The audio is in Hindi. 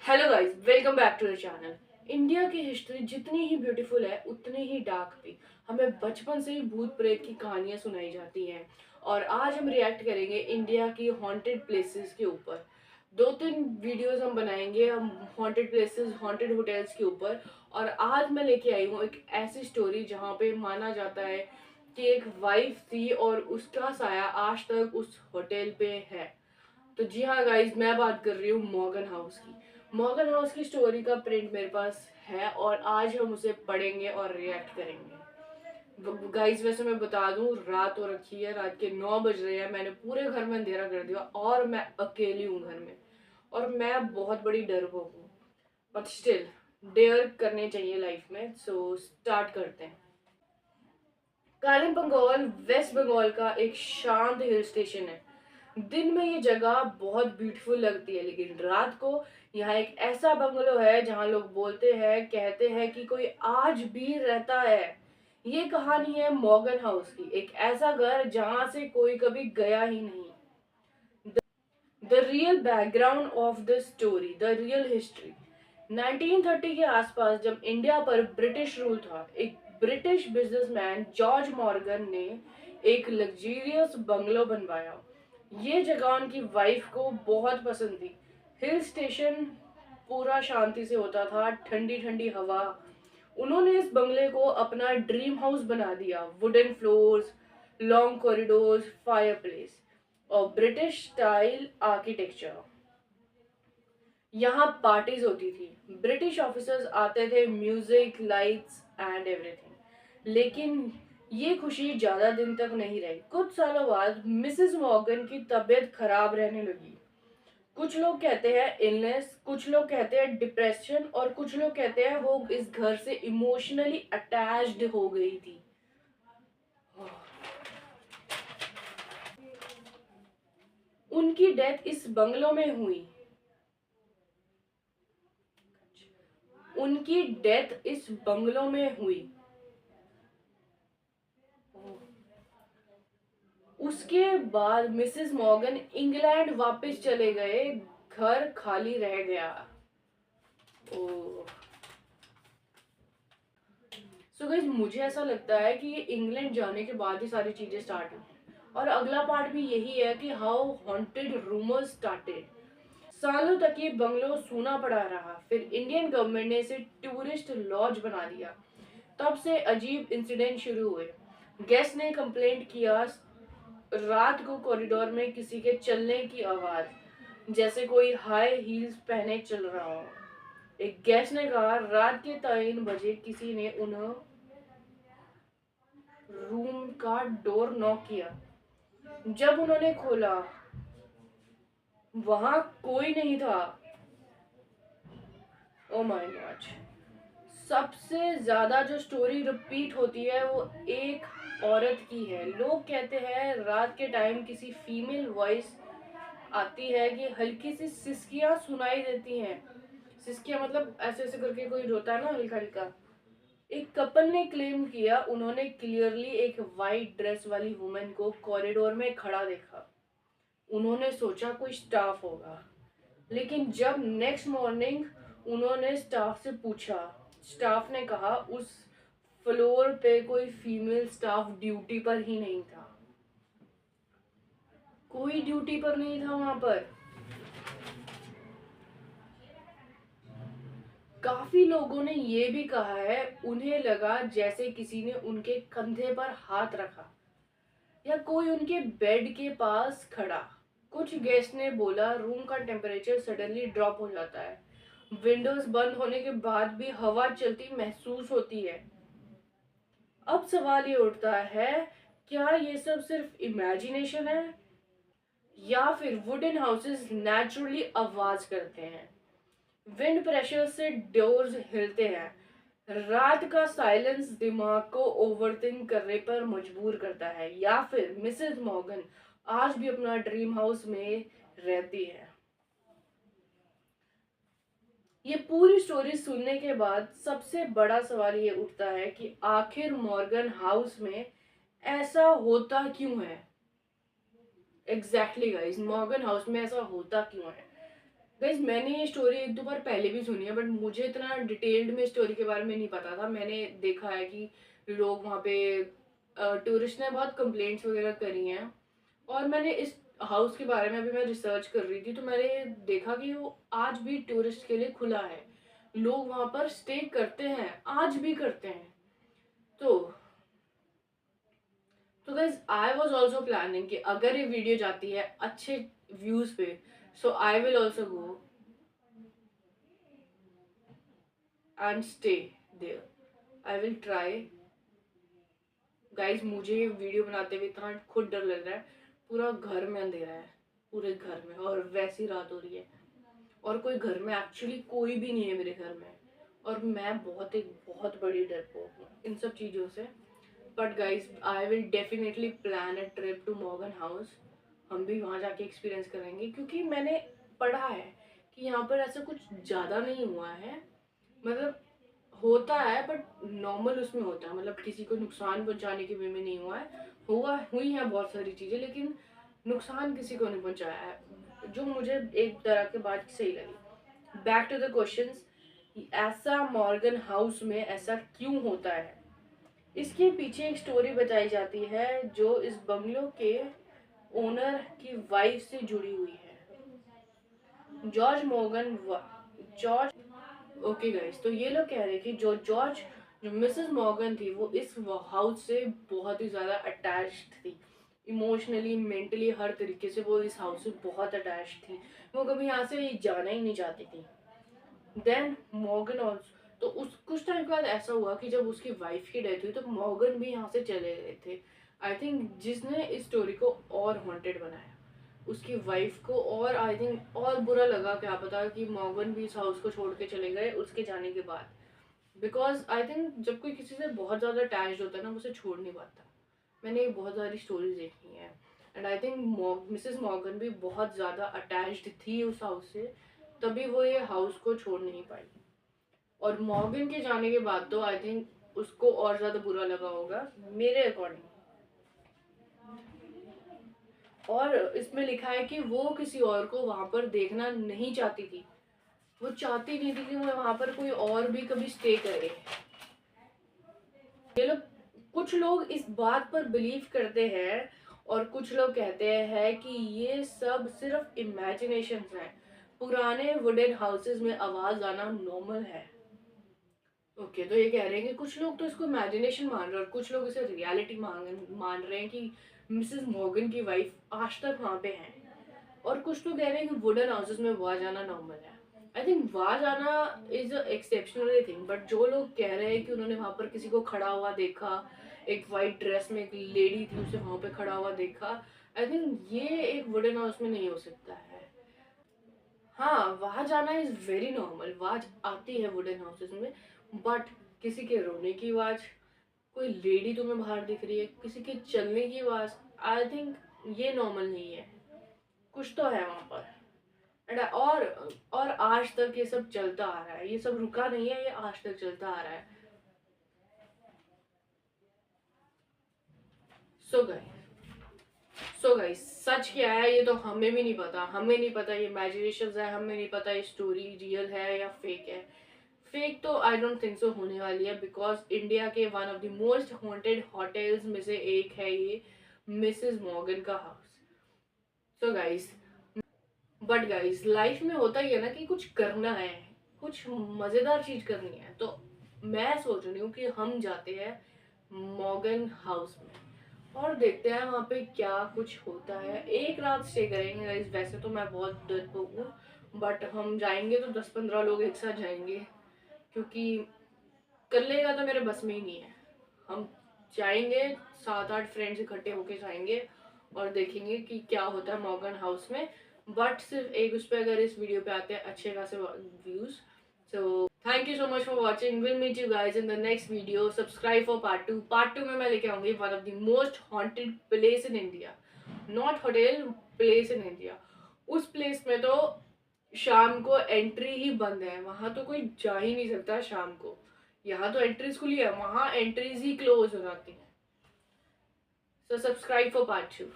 Hello guys, welcome back to the channel. India की हिस्ट्री जितनी ही ब्यूटीफुल है उतनी ही डार्क भी। हमें बचपन से ही भूत प्रेत की कहानियां सुनाई जाती हैं और आज हम रिएक्ट करेंगे इंडिया की हॉन्टेड प्लेसेस के ऊपर। दो तीन वीडियोस हम बनाएंगे हम हॉन्टेड प्लेसेस, हॉन्टेड होटल्स के ऊपर। और आज मैं लेके आई हूँ एक ऐसी स्टोरी जहाँ पे माना जाता है कि एक वाइफ थी और उसका साया आज तक उस होटल पे है। तो जी हाँ गाइज, मैं बात कर रही हूँ मॉर्गन हाउस की। मॉर्गन हाउस की स्टोरी का प्रिंट मेरे पास है और आज हम उसे पढ़ेंगे और रिएक्ट करेंगे। गाइज वैसे मैं बता दूं, रात हो रखी है, रात के 9 बज रहे हैं। मैंने पूरे घर में अंधेरा कर दिया और मैं अकेली हूँ घर में। और मैं बहुत बड़ी डरपोक हूँ, बट स्टिल डेयर करने चाहिए लाइफ में। सो स्टार्ट करते हैं। कालिम्पोंग वेस्ट बंगाल का एक शांत हिल स्टेशन है। दिन में ये जगह बहुत ब्यूटीफुल लगती है, लेकिन रात को यहाँ एक ऐसा बंगलो है जहाँ लोग बोलते हैं, कहते हैं कि कोई आज भी रहता है। ये कहानी है मॉर्गन हाउस की, एक ऐसा घर जहाँ से कोई कभी गया ही नहीं। The real background of the story, the real history. 1930 के आसपास जब इंडिया पर ब्रिटिश रूल था, एक ब्रिटिश बिजनेसमैन जॉर्ज मॉर्गन ने एक लग्जरियस बंगलो बनवाया। ये जगह उनकी वाइफ को बहुत पसंद थी। हिल स्टेशन पूरा शांति से होता था, ठंडी ठंडी हवा। उन्होंने इस बंगले को अपना ड्रीम हाउस बना दिया। Wooden floors, long corridors, fireplace और ब्रिटिश स्टाइल आर्किटेक्चर। यहाँ पार्टीज होती थी, ब्रिटिश ऑफिसर्स आते थे, म्यूजिक, लाइट्स एंड एवरीथिंग। लेकिन ये खुशी ज्यादा दिन तक नहीं रही। कुछ सालों बाद मिसेस मॉर्गन की तबीयत खराब रहने लगी। कुछ लोग कहते हैं इलनेस, कुछ लोग कहते हैं डिप्रेशन और कुछ लोग कहते हैं वो इस घर से इमोशनली अटैच्ड हो गई थी। उनकी डेथ इस बंगलो में हुई। उनकी डेथ इस बंगलो में हुई। उसके बाद मिसेस मॉर्गन इंग्लैंड वापस चले गए, घर खाली रह गया। ओ सो गाइस, मुझे ऐसा लगता है कि ये इंग्लैंड जाने के बाद ही सारी चीजें स्टार्ट हुई। और अगला पार्ट भी यही है कि हाउ हॉन्टेड रूमर्स स्टार्टेड। सालों तक ये बंगलो सूना पड़ा रहा, फिर इंडियन गवर्नमेंट ने इसे टूरिस्ट लॉज बना दिया। तब से अजीब इंसिडेंट शुरू हुए। गेस्ट ने कंप्लेंट किया, रात को कॉरिडोर में किसी के चलने की आवाज, जैसे कोई हाई हील्स पहने चल रहा हो। एक गेस्ट ने कहा रात के 3 बजे किसी ने उन्हें रूम का डोर नॉक किया। जब उन्होंने खोला, वहां कोई नहीं था। Oh my God. सबसे ज्यादा जो स्टोरी रिपीट होती है वो एक औरत की है। लोग कहते हैं रात के टाइम किसी फीमेल वॉइस आती है कि हल्की सी सिसकियां सुनाई देती हैं। सिसकियां मतलब ऐसे ऐसे करके कोई रोता है ना, हल्का हल्का। एक कपल ने क्लेम किया उन्होंने क्लियरली एक वाइट ड्रेस वाली वुमेन को कॉरिडोर में खड़ा देखा। उन्होंने सोचा कोई स्टाफ होगा, लेकिन जब नेक्स्ट मॉर्निंग उन्होंने स्टाफ से पूछा, स्टाफ ने कहा उस फ्लोर पे कोई फीमेल स्टाफ ड्यूटी पर ही नहीं था। कोई ड्यूटी पर नहीं था वहां पर। काफी लोगों ने ये भी कहा है उन्हें लगा जैसे किसी ने उनके कंधे पर हाथ रखा या कोई उनके बेड के पास खड़ा। कुछ गेस्ट ने बोला रूम का टेम्परेचर सडनली ड्रॉप हो जाता है, विंडोज बंद होने के बाद भी हवा चलती महसूस होती है। अब सवाल ये उठता है, क्या ये सब सिर्फ इमेजिनेशन है या फिर वुडन हाउसेस नेचुरली आवाज करते हैं। विंड प्रेशर से डोर्स हिलते हैं, रात का साइलेंस दिमाग को ओवरथिंक करने पर मजबूर करता है, या फिर मिसेस मॉर्गन आज भी अपना ड्रीम हाउस में रहती है। ये पूरी स्टोरी सुनने के बाद सबसे बड़ा सवाल ये उठता है कि आखिर मॉर्गन हाउस में ऐसा होता क्यों है। एग्जैक्टली गाइस, मॉर्गन हाउस में ऐसा होता क्यों है। गाइस मैंने ये स्टोरी एक दो बार पहले भी सुनी है, बट मुझे इतना डिटेल्ड में स्टोरी के बारे में नहीं पता था। मैंने देखा है कि लोग वहाँ पे टूरिस्ट ने बहुत कंप्लेंट्स वगैरह करी हैं, और मैंने इस हाउस के बारे में अभी मैं रिसर्च कर रही थी, तो मैंने देखा कि वो आज भी टूरिस्ट के लिए खुला है। लोग वहाँ पर स्टे करते हैं, आज भी करते हैं। तो guys I was also planning कि अगर ये वीडियो जाती है अच्छे व्यूज पे, so I will also go and stay there. I will try. Guys मुझे वीडियो बनाते हुए इतना खुद डर लग रहा है। पूरा घर में अंधेरा है, पूरे घर में, और वैसी रात हो रही है, और कोई घर में एक्चुअली कोई भी नहीं है मेरे घर में, और मैं एक बहुत बड़ी डरपोक हूँ इन सब चीज़ों से। But guys I will definitely plan a trip to Morgan House. हम भी वहाँ जाके एक्सपीरियंस करेंगे, क्योंकि मैंने पढ़ा है कि यहाँ पर ऐसा कुछ ज़्यादा नहीं हुआ है। मतलब होता है बट नॉर्मल उसमें होता है, मतलब किसी को नुकसान पहुंचाने के वे में नहीं हुआ है। हुई है बहुत सारी चीज़ें, लेकिन नुकसान किसी को नहीं पहुंचाया है, जो मुझे एक तरह के बात सही लगी। बैक टू द क्वेश्चंस, ऐसा मॉर्गन हाउस में ऐसा क्यों होता है? इसके पीछे एक स्टोरी बताई जाती है जो इस बंगलो के ओनर की वाइफ से जुड़ी हुई है। George Morgan George okay guys, तो ये लोग कह रहे हैं कि जो मिसेस मॉर्गन थी, वो इस हाउस से बहुत ही ज़्यादा अटैच्ड थी। इमोशनली, मेंटली, हर तरीके से वो इस हाउस से बहुत अटैच्ड थी। वो कभी यहाँ से जाना ही नहीं चाहती थी। देन मॉर्गन ऑल्सो, तो उस कुछ टाइम के बाद ऐसा हुआ कि जब उसकी वाइफ की डेथ हुई तो मॉर्गन भी यहाँ से चले गए थे। आई थिंक जिसने इस स्टोरी को और हॉन्टेड बनाया, उसकी वाइफ को, और आई थिंक और बुरा लगा, क्या पता, कि मॉर्गन भी इस हाउस को छोड़ के चले गए उसके जाने के बाद। बिकॉज आई थिंक जब कोई किसी से बहुत ज़्यादा अटैच्ड होता है ना, वो उसे छोड़ नहीं पाता। मैंने बहुत सारी स्टोरीज देखी हैं, and I think Mrs Morgan भी बहुत ज़्यादा अटैच्ड थी उस हाउस से, तभी वो ये हाउस को छोड़ नहीं पाई। और मॉर्गन के जाने के बाद तो आई थिंक उसको और ज़्यादा बुरा लगा होगा, मेरे अकॉर्डिंग। और इसमें लिखा है कि वो किसी और को वहां पर देखना नहीं चाहती थी। वो चाहती नहीं थी कि वो वहां पर कोई और भी कभी स्टे करे। ये लोग, कुछ लोग इस बात पर बिलीव करते हैं, और कुछ लोग कहते हैं कि ये सब सिर्फ इमेजिनेशंस हैं। पुराने वुडन हाउसेस में आवाज आना नॉर्मल है। ओके, तो ये कह रहे हैं कि कुछ लोग तो इसको इमेजिनेशन मान रहे हैं, और कुछ लोग इसे रियलिटी मान रहे हैं कि मिसेस मॉर्गन की वाइफ आज तक वहाँ पे हैं। और कुछ तो कह रहे हैं कि वुडन हाउसेस में वहाँ जाना नॉर्मल है। आई थिंक वहाँ जाना इज एक्सेप्शनल थिंग, बट जो लोग कह रहे हैं कि उन्होंने वहाँ पर किसी को खड़ा हुआ देखा, एक वाइट ड्रेस में एक लेडी थी, उसे वहाँ पे खड़ा हुआ देखा, आई थिंक ये एक वुडन हाउस में नहीं हो सकता है। हाँ, वहाँ जाना इज वेरी नॉर्मल, आवाज आती है वुडन हाउसेस में, बट किसी के रोने की आवाज, कोई लेडी तुम्हें बाहर दिख रही है, किसी के चलने की आवाज, आई थिंक ये नॉर्मल नहीं है। कुछ तो है वहां पर। और आज तक ये सब चलता आ रहा है, ये सब रुका नहीं है, ये आज तक चलता आ रहा है। सो गाइस सच क्या है ये तो हमें भी नहीं पता। हमें नहीं पता ये इमेजिनेशन है, हमें नहीं पता ये स्टोरी रियल है या फेक है। फेक तो आई डोंट थिंक सो होने वाली है, बिकॉज इंडिया के one of the most haunted hotels में से एक है ये मिसेस मॉर्गन का house. So guys, but guys life में होता ही है ना कि कुछ करना है, कुछ मजेदार चीज करनी है, तो मैं सोच रही हूँ कि हम जाते हैं मॉर्गन हाउस में, और देखते हैं वहाँ पे क्या कुछ होता है। एक रात स्टे करेंगे गाइस। वैसे तो मैं बहुत डरपोक हूँ, बट हम जाएंगे तो 10-15 लोग एक साथ जाएंगे, क्योंकि कर लेगा तो मेरे बस में ही नहीं है। हम जाएंगे, 7-8 फ्रेंड्स इकट्ठे होके जाएंगे, और देखेंगे कि क्या होता है मॉर्गन हाउस में। बट सिर्फ एक उस पर अगर इस वीडियो पे आते हैं अच्छे खासे views. So thank you so much for watching. Will meet you guys in the next video. Subscribe for part 2 में मैं लेके आऊंगी one of the most haunted place in India, not hotel, place in India. उस प्लेस में तो शाम को एंट्री ही बंद है, वहां तो कोई जा ही नहीं सकता शाम को। यहाँ तो एंट्रीज खुली है, वहां एंट्रीज ही क्लोज हो जाती है। So subscribe for part 2।